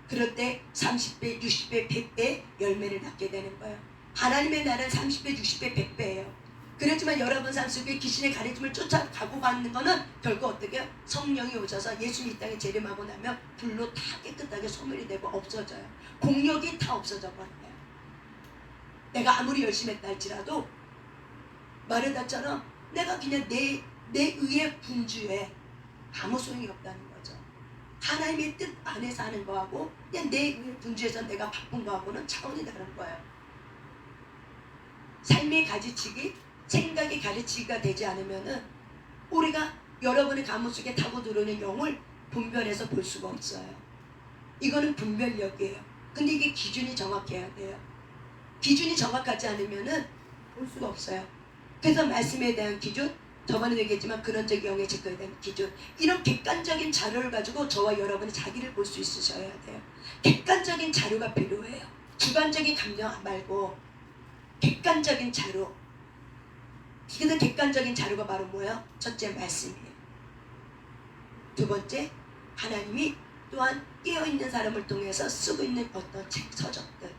그럴 때 30배, 60배, 100배 열매를 낳게 되는 거예요. 하나님의 나라는 30배, 60배, 100배예요. 그렇지만 여러분 삶 속에 귀신의 가르침을 쫓아가고 가는 거는 결국 어떻게 해요? 성령이 오셔서 예수님 이 땅에 재림하고 나면 불로 다 깨끗하게 소멸이 되고 없어져요. 공력이 다 없어져 버려요. 내가 아무리 열심히 했다 할지라도 마르다처럼 내가 그냥 내 의의 분주에 아무 소용이 없다는 거죠. 하나님의 뜻 안에서 하는 거하고 그냥 내 의의 분주에서 내가 바쁜 거하고는 차원이 다른 거예요. 삶의 가르치기, 생각의 가르치기가 되지 않으면은 우리가 여러분의 가문 속에 타고 들어오는 영을 분별해서 볼 수가 없어요. 이거는 분별력이에요. 근데 이게 기준이 정확해야 돼요. 기준이 정확하지 않으면은 볼 수가 없어요. 그래서 말씀에 대한 기준, 저번에 얘기했지만 근원적 영의 직거에 대한 기준, 이런 객관적인 자료를 가지고 저와 여러분이 자기를 볼 수 있으셔야 돼요. 객관적인 자료가 필요해요. 주관적인 감정 말고 객관적인 자료. 그래서 객관적인 자료가 바로 뭐예요? 첫째 말씀이에요. 두 번째 하나님이 또한 깨어있는 사람을 통해서 쓰고 있는 어떤 책, 서적들.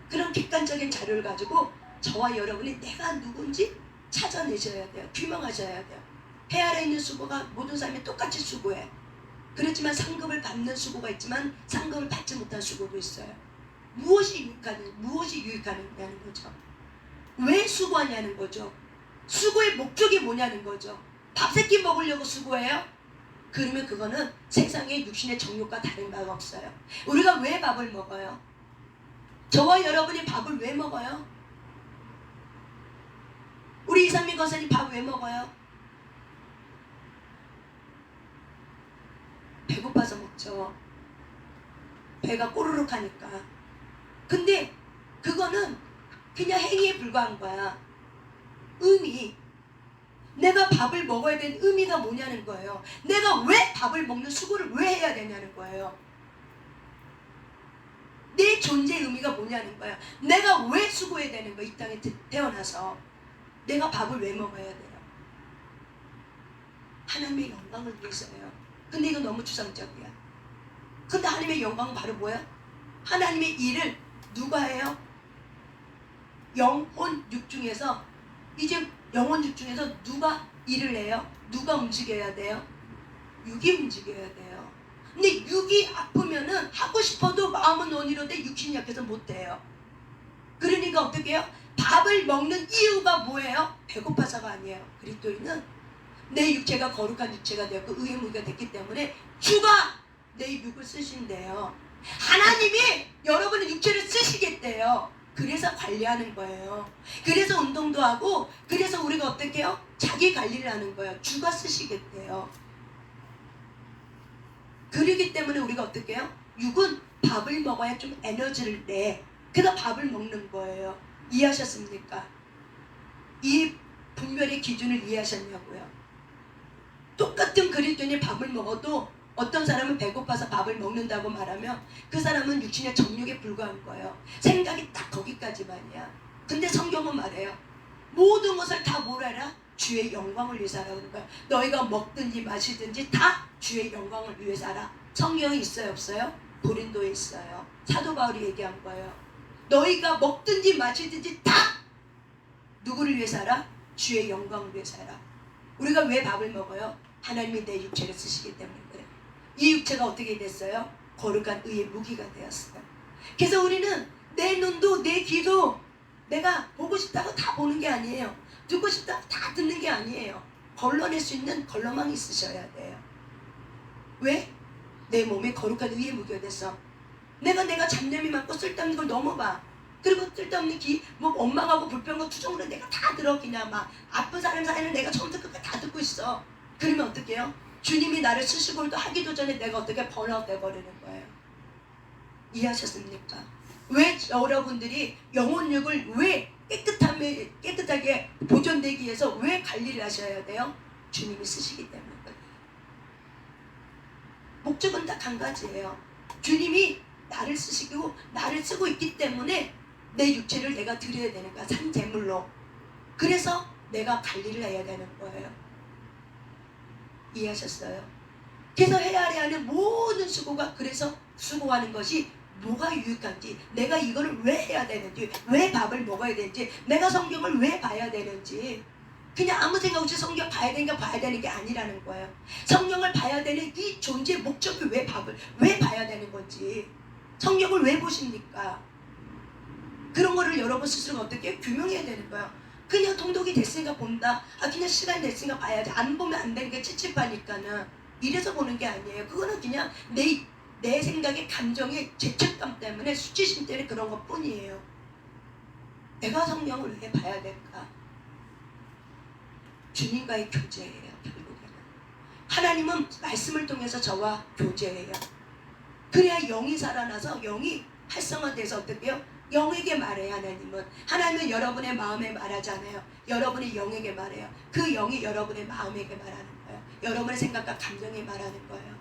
그런 객관적인 자료를 가지고 저와 여러분이 내가 누군지 찾아내셔야 돼요. 규명하셔야 돼요. 해 아래 있는 수고가 모든 사람이 똑같이 수고해. 그렇지만 상급을 받는 수고가 있지만 상급을 받지 못한 수고도 있어요. 무엇이 유익하느냐는 거죠. 왜 수고하냐는 거죠. 수고의 목적이 뭐냐는 거죠. 밥 세끼 먹으려고 수고해요? 그러면 그거는 세상의 육신의 정욕과 다른 바가 없어요. 우리가 왜 밥을 먹어요? 저와 여러분이 밥을 왜 먹어요? 우리 이상민 권사님 밥 왜 먹어요? 배고파서 먹죠. 배가 꼬르륵 하니까. 근데 그거는 그냥 행위에 불과한 거야. 의미. 내가 밥을 먹어야 되는 의미가 뭐냐는 거예요. 내가 왜 밥을 먹는 수고를 왜 해야 되냐는 거예요. 내 존재의 의미가 뭐냐는 거야. 내가 왜 수고해야 되는 거야. 이 땅에 태어나서 내가 밥을 왜 먹어야 돼요. 하나님의 영광을 위해서예요. 근데 이거 너무 추상적이야. 근데 하나님의 영광은 바로 뭐야? 하나님의 일을 누가 해요? 영혼 육 중에서, 이제 영혼 육 중에서 누가 일을 해요? 누가 움직여야 돼요? 육이 움직여야 돼요. 근데 육이 아프면은 하고 싶어도 마음은 원이로되 육신이 약해서 못해요. 그러니까 어떻게 해요? 밥을 먹는 이유가 뭐예요? 배고파서가 아니에요. 그리스도인은 내 육체가 거룩한 육체가 되었고 의의 무기가 됐기 때문에 주가 내 육을 쓰신대요. 하나님이 여러분의 육체를 쓰시겠대요. 그래서 관리하는 거예요. 그래서 운동도 하고, 그래서 우리가 어떻게 해요? 자기 관리를 하는 거예요. 주가 쓰시겠대요. 그러기 때문에 우리가 어떻게 해요? 육은 밥을 먹어야 좀 에너지를 내. 그래서 밥을 먹는 거예요. 이해하셨습니까? 이 분별의 기준을 이해하셨냐고요? 똑같은 그리스도인이 밥을 먹어도 어떤 사람은 배고파서 밥을 먹는다고 말하면 그 사람은 육신의 정욕에 불과한 거예요. 생각이 딱 거기까지만이야. 근데 성경은 말해요. 모든 것을 다 뭐라라? 주의 영광을 위해서 하라고 그러는 거야. 너희가 먹든지 마시든지 다 주의 영광을 위해서 하라. 성경이 있어요 없어요? 고린도에 있어요. 사도 바울이 얘기한 거예요. 너희가 먹든지 마시든지 다 누구를 위해서 하라? 주의 영광을 위해서 하라. 우리가 왜 밥을 먹어요? 하나님이 내 육체를 쓰시기 때문에 그래. 이 육체가 어떻게 됐어요? 거룩한 의의 무기가 되었어요. 그래서 우리는 내 눈도 내 귀도 내가 보고 싶다고 다 보는 게 아니에요. 듣고 싶다고 다 듣는 게 아니에요. 걸러낼 수 있는 걸러망이 있으셔야 돼요. 왜? 내 몸이 거룩한 의의 무기가 됐어. 내가 잡념이 많고 쓸데없는 걸 너무 봐. 그리고 쓸데없는 뭐 원망하고 불평하고 투정으로 내가 다 들어. 그냥 막 아픈 사람 사이는 내가 처음부터 끝까지 다 듣고 있어. 그러면 어떻게 해요? 주님이 나를 쓰시고도 하기도 전에 내가 어떻게 번아웃 돼버리는 거예요. 이해하셨습니까? 왜 여러분들이 영혼육을 왜 깨끗하게 보존되기 위해서 왜 관리를 하셔야 돼요? 주님이 쓰시기 때문에 그래요. 목적은 딱 한 가지예요. 주님이 나를 쓰시고 나를 쓰고 있기 때문에 내 육체를 내가 드려야 되는 거야. 산제물로. 그래서 내가 관리를 해야 되는 거예요. 이해하셨어요? 그래서 해야 하는 모든 수고가, 그래서 수고하는 것이 뭐가 유익한지, 내가 이거를 왜 해야 되는지, 왜 밥을 먹어야 되는지, 내가 성경을 왜 봐야 되는지, 그냥 아무 생각 없이 성경 봐야 되는 게 아니라는 거예요. 성경을 봐야 되는 이 존재의 목적이 왜 밥을 왜 봐야 되는 건지, 성경을 왜 보십니까? 그런 거를 여러분 스스로 어떻게 규명해야 되는 거예요. 그냥 통독이 됐으니까 본다. 그냥 시간이 됐으니까 봐야지. 안 보면 안 되는 게 찝찝하니까는 이래서 보는 게 아니에요. 그거는 그냥 내 생각의 감정의 죄책감 때문에, 수치심 때문에 그런 것 뿐이에요. 내가 성경을 왜 봐야 될까? 주님과의 교제예요. 결국에는 하나님은 말씀을 통해서 저와 교제해요. 그래야 영이 살아나서 영이 활성화돼서 어떻게 해요? 영에게 말해요. 하나님은 여러분의 마음에 말하잖아요. 여러분의 영에게 말해요. 그 영이 여러분의 마음에게 말하는 거예요. 여러분의 생각과 감정에 말하는 거예요.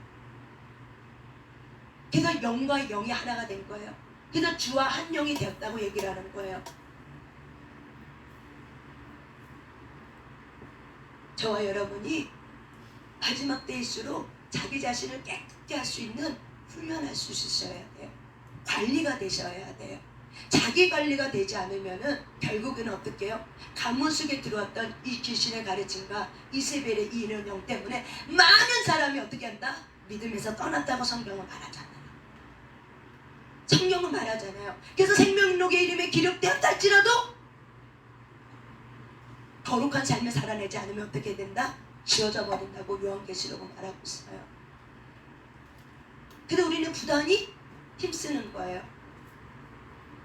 그래서 영과 영이 하나가 된 거예요. 그래서 주와 한 영이 되었다고 얘기를 하는 거예요. 저와 여러분이 마지막 때일수록 자기 자신을 깨끗게 할 수 있는 훈련할 수 있어야 돼요. 관리가 되셔야 돼요. 자기 관리가 되지 않으면은 결국에는 어떻게 해요? 가문 속에 들어왔던 이 귀신의 가르침과 이세벨의 이 이런 영 때문에 많은 사람이 어떻게 한다? 믿음에서 떠났다고 성경은 말하잖아요. 성경은 말하잖아요. 그래서 생명록의 이름에 기록되었다 할지라도 거룩한 삶을 살아내지 않으면 어떻게 된다? 지워져 버린다고 요한계시록은 말하고 있어요. 근데 우리는 부단히 힘쓰는 거예요.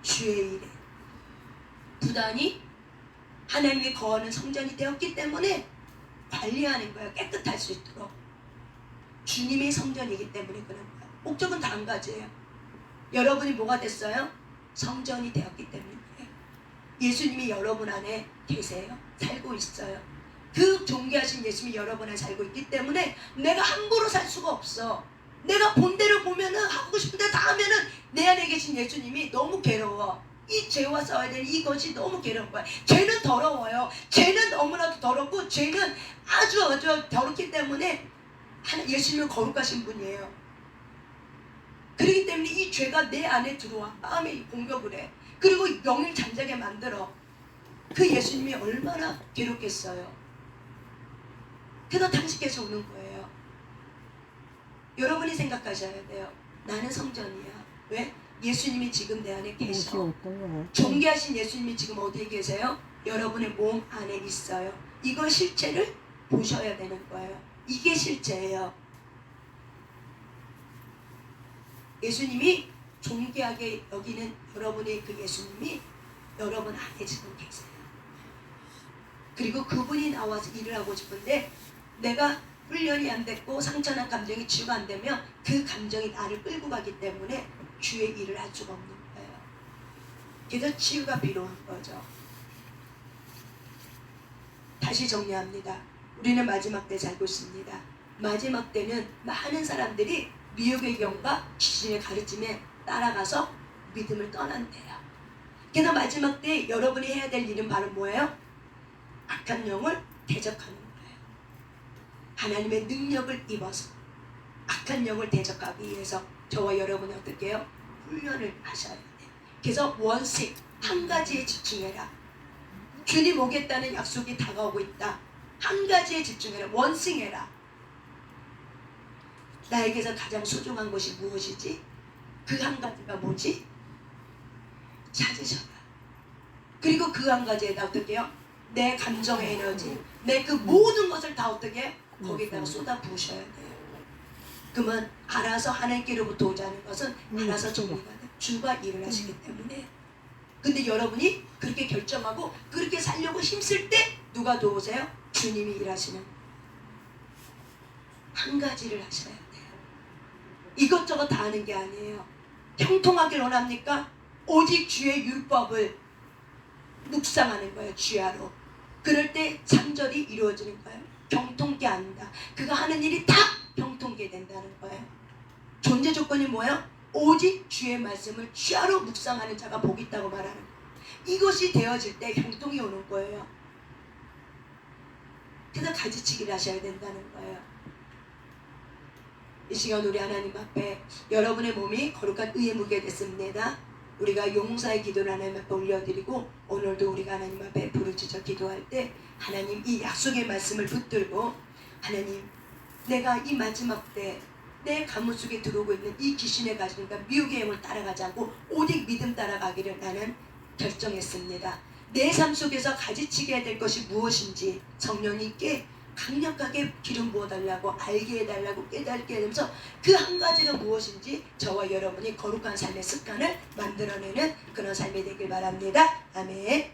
주의 일에 부단히 하나님이 거하는 성전이 되었기 때문에 관리하는 거예요. 깨끗할 수 있도록. 주님의 성전이기 때문에 그런 거예요. 목적은 다 한 가지예요. 여러분이 뭐가 됐어요? 성전이 되었기 때문에. 예수님이 여러분 안에 계세요. 살고 있어요. 그 존귀하신 예수님이 여러분 안에 살고 있기 때문에 내가 함부로 살 수가 없어. 내가 본대로 보면은 하고 싶은데 다 하면은 내 안에 계신 예수님이 너무 괴로워. 이 죄와 싸워야 되는 이것이 너무 괴로운 거야. 죄는 더러워요. 죄는 너무나도 더럽고 죄는 아주 더럽기 때문에 예수님은 거룩하신 분이에요. 그렇기 때문에 이 죄가 내 안에 들어와 마음에 공격을 해. 그리고 영을 잠자게 만들어. 그 예수님이 얼마나 괴롭겠어요. 그래서 당신께서 오는 거예요. 여러분이 생각하셔야 돼요. 나는 성전이야. 왜? 예수님이 지금 내 안에 계셔. 존귀하신 예수님이 지금 어디에 계세요? 여러분의 몸 안에 있어요. 이거 실체를 보셔야 되는 거예요. 이게 실체예요. 예수님이 존귀하게 여기는 여러분의 그 예수님이 여러분 안에 지금 계세요. 그리고 그분이 나와서 일을 하고 싶은데 내가 훈련이 안 됐고 상처난 감정이 치유가 안 되면 그 감정이 나를 끌고 가기 때문에 주의 일을 할 수가 없는 거예요. 그래서 치유가 필요한 거죠. 다시 정리합니다. 우리는 마지막 때 살고 있습니다. 마지막 때는 많은 사람들이 미혹의 영과 귀신의 가르침에 따라가서 믿음을 떠난대요. 그래서 마지막 때 여러분이 해야 될 일은 바로 뭐예요? 악한 영을 대적하는 거예요. 하나님의 능력을 입어서 악한 영을 대적하기 위해서 저와 여러분이 어떻게 해요? 훈련을 하셔야 돼요. 그래서 원칙 한 가지에 집중해라. 주님 오겠다는 약속이 다가오고 있다. 한 가지에 집중해라. 원싱해라. 나에게서 가장 소중한 것이 무엇이지? 그 한 가지가 뭐지? 찾으셔라. 그리고 그 한 가지에다 어떻게 해요? 내 감정의 에너지, 내 그 모든 것을 다 어떻게 해요? 거기다가 쏟아 부으셔야 돼요. 그러면 알아서 하나님께로부터 오자는 것은 알아서 정리가 돼. 주가 일을 하시기 때문에. 근데 여러분이 그렇게 결정하고 그렇게 살려고 힘쓸 때 누가 도우세요? 주님이 일하시는 거예요. 한 가지를 하셔야 돼요. 이것저것 다 하는 게 아니에요. 형통하길 원합니까? 오직 주의 율법을 묵상하는 거예요. 주야로. 그럴 때 3절이 이루어지는 거예요. 경통케 한다. 그가 하는 일이 다 경통케 된다는 거예요. 존재 조건이 뭐예요? 오직 주의 말씀을 주야로 묵상하는 자가 복이 있다고 말하는 거예요. 이것이 되어질 때 형통이 오는 거예요. 그래서 가지치기를 하셔야 된다는 거예요. 이 시간 우리 하나님 앞에 여러분의 몸이 거룩한 의의 무게 됐습니다. 우리가 용사의 기도를 하나님 앞에 올려드리고 오늘도 우리가 하나님 앞에 부르짖어 기도할 때 하나님 이 약속의 말씀을 붙들고 하나님 내가 이 마지막 때 내 가문 속에 들어오고 있는 이 귀신의 가정과 미혹의 영을 따라가지 않고 오직 믿음 따라가기를 나는 결정했습니다. 내 삶 속에서 가지치게 해야 될 것이 무엇인지 성령님께 강력하게 기름 부어달라고 알게 해달라고 깨닫게 하면서 그 한 가지가 무엇인지 저와 여러분이 거룩한 삶의 습관을 만들어내는 그런 삶이 되길 바랍니다. 아멘.